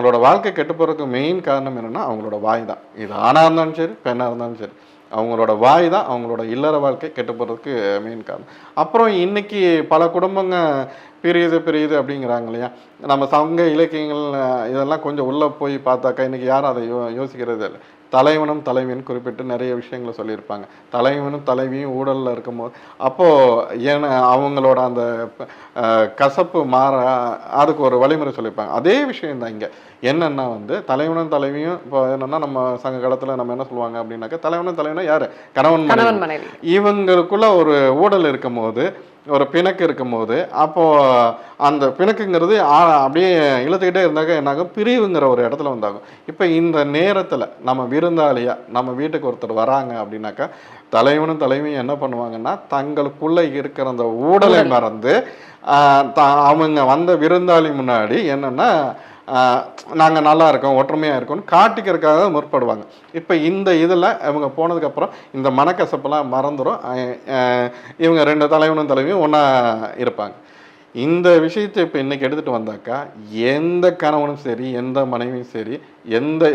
அவங்களோட வாழ்க்கை கெட்டு போகிறதுக்கு மெயின் காரணம் என்னென்னா அவங்களோட வாய் தான். இது ஆணாக இருந்தாலும் சரி, பெண்ணாக இருந்தாலும் சரி, அவங்களோட வாய் தான் அவங்களோட இல்லற வாழ்க்கை கெட்டு போகிறதுக்கு மெயின் காரணம். அப்புறம் இன்னைக்கு பல குடும்பங்க பிரியுது அப்படிங்கிறாங்க இல்லையா? நம்ம சங்க இலக்கியங்கள் இதெல்லாம் கொஞ்சம் உள்ளே போய் பார்த்தாக்கா இன்றைக்கி யாரும் அதை யோசிக்கிறதே இல்லை. தலைவனும் தலைவியும் குறிப்பிட்டு நிறைய விஷயங்களை சொல்லியிருப்பாங்க. தலைவனும் தலைவியும் ஊழலில் இருக்கும்போது அப்போது ஏன்னா அவங்களோட அந்த கசப்பு மாற அதுக்கு ஒரு வழிமுறை சொல்லியிருப்பாங்க. அதே விஷயந்தான் இங்கே. என்னென்னா தலைவனும் தலைவியும் இப்போ என்னென்னா நம்ம சங்க காலத்தில் நம்ம என்ன சொல்லுவாங்க அப்படின்னாக்கா, தலைவனும் தலைவனும் யார்? கணவன் மனைவி. இவங்களுக்குள்ள ஒரு ஊழல் இருக்கும் போது, ஒரு பிணக்கு இருக்கும்போது, அப்போது அந்த பிணக்குங்கிறது அப்படியே இழுத்துக்கிட்டே இருந்தாக்க என்னாகும்? பிரிவுங்கிற ஒரு இடத்துல வந்தாகும். இப்போ இந்த நேரத்தில் நம்ம விருந்தாளியாக நம்ம வீட்டுக்கு ஒருத்தர் வராங்க அப்படின்னாக்கா, தலைவனும் தலைவியும் என்ன பண்ணுவாங்கன்னா, தங்களுக்குள்ளே இருக்கிற அந்த ஊழலை மறந்து அவங்க வந்த விருந்தாளி முன்னாடி என்னென்னா நாங்கள் நல்லா இருக்கோம், ஒற்றுமையாக இருக்கோம்னு காட்டிக்கிறதுக்காக முற்படுவாங்க. இப்போ இந்த இதில் இவங்க போனதுக்கப்புறம் இந்த மனக்கசப்பெல்லாம் மறந்துடும். இவங்க 2 தலைவனும் தலைவியும் ஒன்றா இருப்பாங்க. இந்த விஷயத்தை இப்போ இன்றைக்கி எடுத்துகிட்டு வந்தாக்கா, எந்த கணவனும் சரி, எந்த மனைவியும் சரி,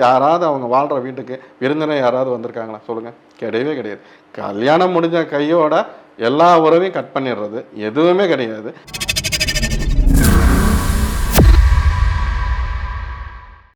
யாராவது அவங்க வாழ்கிற வீட்டுக்கு விருந்தினர் யாராவது வந்திருக்காங்களா சொல்லுங்கள்? கிடையவே கிடையாது. கல்யாணம் முடிஞ்ச கையோட எல்லா உறவையும் கட் பண்ணிடுறது எதுவுமே கிடையாது.